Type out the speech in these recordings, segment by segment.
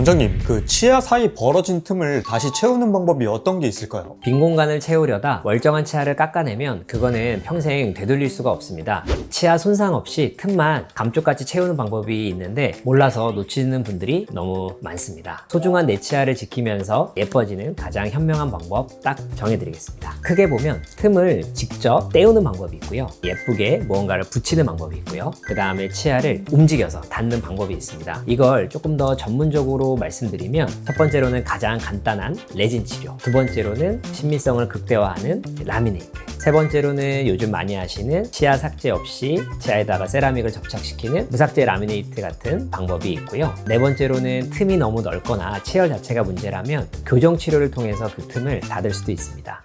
원장님, 그 치아 사이 벌어진 틈을 다시 채우는 방법이 어떤 게 있을까요? 빈 공간을 채우려다 멀쩡한 치아를 깎아내면 그거는 평생 되돌릴 수가 없습니다. 치아 손상 없이 틈만 감쪽같이 채우는 방법이 있는데 몰라서 놓치는 분들이 너무 많습니다. 소중한 내 치아를 지키면서 예뻐지는 가장 현명한 방법 딱 정해드리겠습니다. 크게 보면 틈을 직접 떼우는 방법이 있고요, 예쁘게 무언가를 붙이는 방법이 있고요, 그 다음에 치아를 움직여서 닫는 방법이 있습니다. 이걸 조금 더 전문적으로 말씀드리면 첫 번째로는 가장 간단한 레진 치료, 두 번째로는 친밀성을 극대화하는 라미네이트, 세 번째로는 요즘 많이 하시는 치아 삭제 없이 치아에다가 세라믹을 접착시키는 무삭제 라미네이트 같은 방법이 있고요, 네 번째로는 틈이 너무 넓거나 치열 자체가 문제라면 교정 치료를 통해서 그 틈을 닫을 수도 있습니다.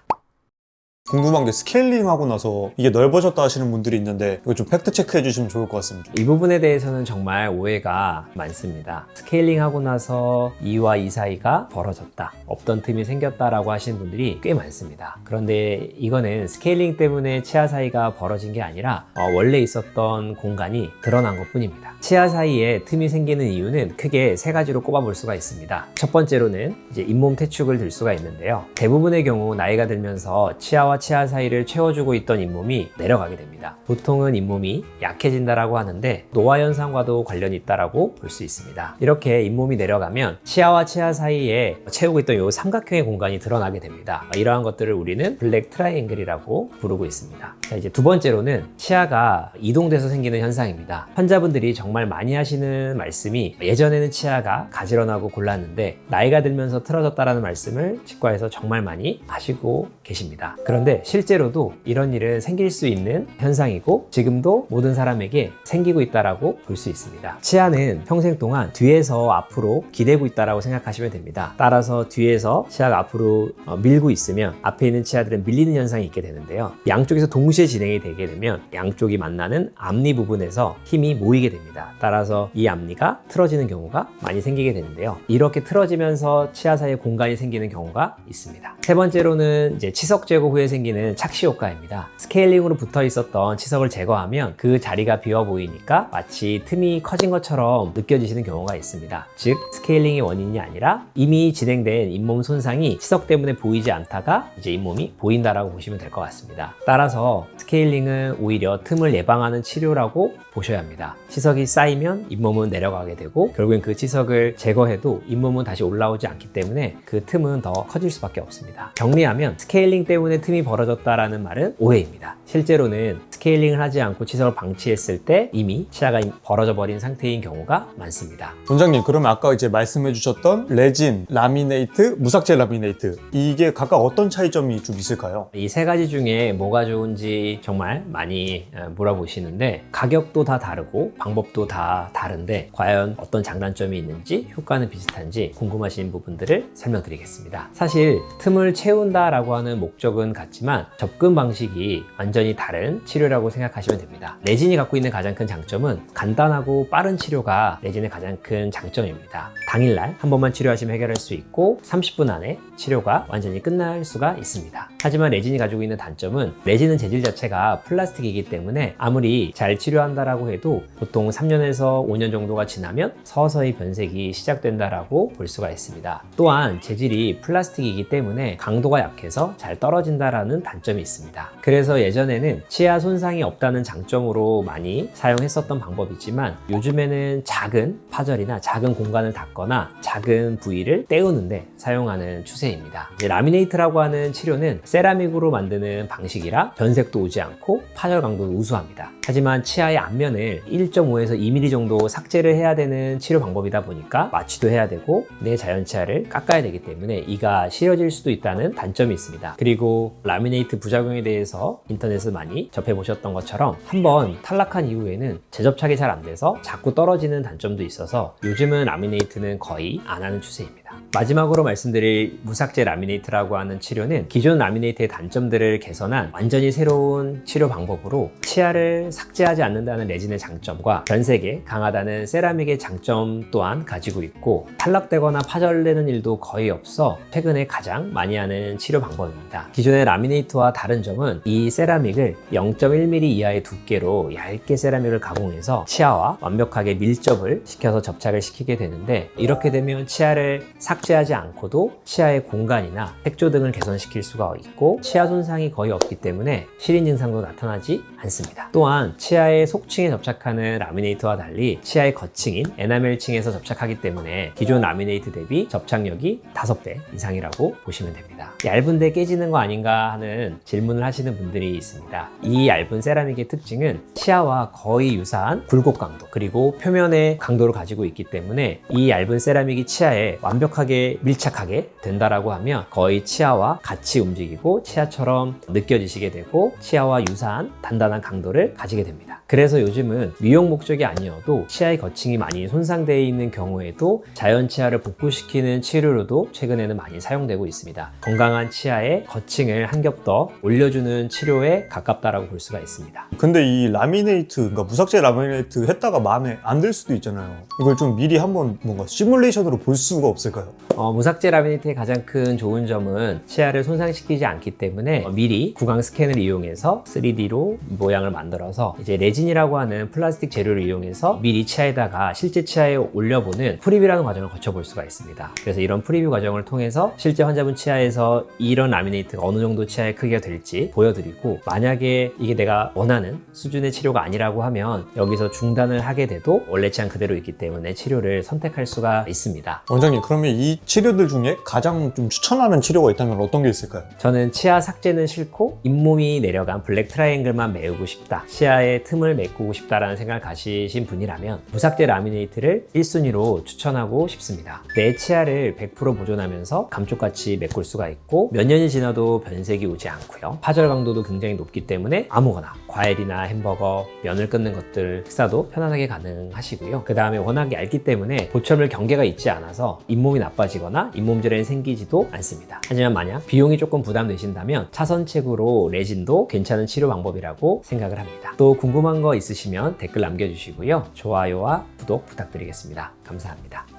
궁금한 게 스케일링 하고 나서 이게 넓어졌다 하시는 분들이 있는데 이거 좀 팩트 체크해 주시면 좋을 것 같습니다. 이 부분에 대해서는 정말 오해가 많습니다. 스케일링 하고 나서 이와 이 사이가 벌어졌다, 없던 틈이 생겼다라고 하시는 분들이 꽤 많습니다. 그런데 이거는 스케일링 때문에 치아 사이가 벌어진 게 아니라 원래 있었던 공간이 드러난 것 뿐입니다. 치아 사이에 틈이 생기는 이유는 크게 세 가지로 꼽아볼 수가 있습니다. 첫 번째로는 이제 잇몸 퇴축을 들 수가 있는데요, 대부분의 경우 나이가 들면서 치아와 치아 사이를 채워주고 있던 잇몸이 내려가게 됩니다. 보통은 잇몸이 약해진다라고 하는데 노화 현상과도 관련이 있다라고 볼 수 있습니다. 이렇게 잇몸이 내려가면 치아와 치아 사이에 채우고 있던 이 삼각형의 공간이 드러나게 됩니다. 이러한 것들을 우리는 블랙 트라이앵글이라고 부르고 있습니다. 자, 이제 두 번째로는 치아가 이동돼서 생기는 현상입니다. 환자분들이 정말 많이 하시는 말씀이 예전에는 치아가 가지런하고 골랐는데 나이가 들면서 틀어졌다라는 말씀을 치과에서 정말 많이 하시고 계십니다. 그런데 실제로도 이런 일은 생길 수 있는 현상이고 지금도 모든 사람에게 생기고 있다라고 볼 수 있습니다. 치아는 평생 동안 뒤에서 앞으로 기대고 있다라고 생각하시면 됩니다. 따라서 뒤에서 치아가 앞으로 밀고 있으면 앞에 있는 치아들은 밀리는 현상이 있게 되는데요, 양쪽에서 동시에 진행이 되게 되면 양쪽이 만나는 앞니 부분에서 힘이 모이게 됩니다. 따라서 이 앞니가 틀어지는 경우가 많이 생기게 되는데요, 이렇게 틀어지면서 치아 사이에 공간이 생기는 경우가 있습니다. 세 번째로는 이제 치석 제거 후에 생기는 착시 효과입니다. 스케일링으로 붙어 있었던 치석을 제거하면 그 자리가 비어 보이니까 마치 틈이 커진 것처럼 느껴지시는 경우가 있습니다. 즉 스케일링이 원인이 아니라 이미 진행된 잇몸 손상이 치석 때문에 보이지 않다가 이제 잇몸이 보인다라고 보시면 될 것 같습니다. 따라서 스케일링은 오히려 틈을 예방하는 치료라고 보셔야 합니다. 치석이 쌓이면 잇몸은 내려가게 되고 결국엔 그 치석을 제거해도 잇몸은 다시 올라오지 않기 때문에 그 틈은 더 커질 수밖에 없습니다. 정리하면 스케일링 때문에 틈이 벌어졌다라는 말은 오해입니다. 실제로는 스케일링을 하지 않고 치석을 방치했을 때 이미 치아가 벌어져 버린 상태인 경우가 많습니다. 원장님, 그러면 아까 이제 말씀해 주셨던 레진, 라미네이트, 무삭제 라미네이트, 이게 각각 어떤 차이점이 좀 있을까요? 이 세 가지 중에 뭐가 좋은지 정말 많이 물어보시는데 가격도 다 다르고 방법도 다 다른데 과연 어떤 장단점이 있는지 효과는 비슷한지 궁금하신 부분들을 설명드리겠습니다. 사실 틈을 채운다라고 하는 목적은 같지만 접근 방식이 완전히 다른 치료라고 생각하시면 됩니다. 레진이 갖고 있는 가장 큰 장점은 간단하고 빠른 치료가 레진의 가장 큰 장점입니다. 당일날 한 번만 치료하시면 해결할 수 있고 30분 안에 치료가 완전히 끝날 수가 있습니다. 하지만 레진이 가지고 있는 단점은 레진은 재질 자체가 플라스틱이기 때문에 아무리 잘 치료한다라고 해도 보통 3년에서 5년 정도가 지나면 서서히 변색이 시작된다라고 볼 수가 있습니다. 또한 재질이 플라스틱이기 때문에 강도가 약해서 잘 떨어진다라는 단점이 있습니다. 그래서 예전에는 치아 손상이 없다는 장점으로 많이 사용했었던 방법이지만 요즘에는 작은 파절이나 작은 공간을 닫거나 작은 부위를 떼우는데 사용하는 추세입니다. 라미네이트라고 하는 치료는 세라믹으로 만드는 방식이라 변색도 오지 않고 파절 강도도 우수합니다. 하지만 치아의 앞면을 1.5에서 2mm 정도 삭제를 해야 되는 치료 방법이다 보니까 마취도 해야 되고 내 자연 치아를 깎아야 되기 때문에 이가 시려질 수도 있다는 단점이 있습니다. 그리고 라미네이트 부작용에 대해서 인터넷에서 많이 접해보셨던 것처럼 한번 탈락한 이후에는 재접착이 잘 안 돼서 자꾸 떨어지는 단점도 있어서 요즘은 라미네이트는 거의 안 하는 추세입니다. 마지막으로 말씀드릴 무삭제 라미네이트라고 하는 치료는 기존 라미네이트의 단점들을 개선한 완전히 새로운 치료 방법으로 치아를 삭제하지 않는다는 레진의 장점과 변색에 강하다는 세라믹의 장점 또한 가지고 있고 탈락되거나 파절되는 일도 거의 없어 최근에 가장 많이 하는 치료 방법입니다. 기존의 라미네이트와 다른 점은 이 세라믹을 0.1mm 이하의 두께로 얇게 세라믹을 가공해서 치아와 완벽하게 밀접을 시켜서 접착을 시키게 되는데 이렇게 되면 치아를 삭제하지 않고도 치아의 공간이나 색조 등을 개선시킬 수가 있고 치아 손상이 거의 없기 때문에 시린 증상도 나타나지 않습니다. 또한 치아의 속층에 접착하는 라미네이트와 달리 치아의 겉층인 에나멜층에서 접착하기 때문에 기존 라미네이트 대비 접착력이 5배 이상이라고 보시면 됩니다. 얇은데 깨지는 거 아닌가 하는 질문을 하시는 분들이 있습니다. 이 얇은 세라믹의 특징은 치아와 거의 유사한 굴곡 강도 그리고 표면의 강도를 가지고 있기 때문에 이 얇은 세라믹이 치아에 완벽하게 밀착하게 된다라고 하면 거의 치아와 같이 움직이고 치아처럼 느껴지시게 되고 치아와 유사한 단단한 강도를 가지게 됩니다. 그래서 요즘은 미용 목적이 아니어도 치아의 거층이 많이 손상되어 있는 경우에도 자연 치아를 복구시키는 치료로도 최근에는 많이 사용되고 있습니다. 건강한 치아의 거층을 한 겹 더 올려주는 치료에 가깝다라고 볼 수가 있습니다. 근데 이 라미네이트, 그러니까 무삭제 라미네이트 했다가 마음에 안 들 수도 있잖아요. 이걸 좀 미리 한번 뭔가 시뮬레이션으로 볼 수가 없을까요? 무삭제 라미네이트의 가장 큰 좋은 점은 치아를 손상시키지 않기 때문에 미리 구강 스캔을 이용해서 3D로 모양을 만들어서 이제 레진이라고 하는 플라스틱 재료를 이용해서 미리 치아에다가 실제 치아에 올려보는 프리뷰라는 과정을 거쳐볼 수가 있습니다. 그래서 이런 프리뷰 과정을 통해서 실제 환자분 치아에서 이런 라미네이트가 어느 정도 치아의 크기가 될지 보여드리고 만약에 이게 내가 원하는 수준의 치료가 아니라고 하면 여기서 중단을 하게 돼도 원래 치아 그대로 있기 때문에 치료를 선택할 수가 있습니다. 원장님, 그러면 이 치료들 중에 가장 좀 추천하는 치료가 있다면 어떤 게 있을까요? 저는 치아 삭제는 싫고 잇몸이 내려간 블랙 트라이앵글만 메우고 싶다, 치아의 틈을 메꾸고 싶다라는 생각을 가지신 분이라면 무삭제 라미네이트를 1순위로 추천하고 싶습니다. 내 치아를 100% 보존하면서 감쪽같이 메꿀 수가 있고 몇 년이 지나도 변색이 오지 않고요. 파절 강도도 굉장히 높기 때문에 아무거나 과일이나 햄버거, 면을 끊는 것들 식사도 편안하게 가능하시고요. 그 다음에 워낙 얇기 때문에 보철물 경계가 있지 않아서 잇몸이 나빠지거나 잇몸 질환이 생기지도 않습니다. 하지만 만약 비용이 조금 부담되신다면 차선책으로 레진도 괜찮은 치료 방법이라고 생각을 합니다. 또 궁금한 거 있으시면 댓글 남겨주시고요. 좋아요와 구독 부탁드리겠습니다. 감사합니다.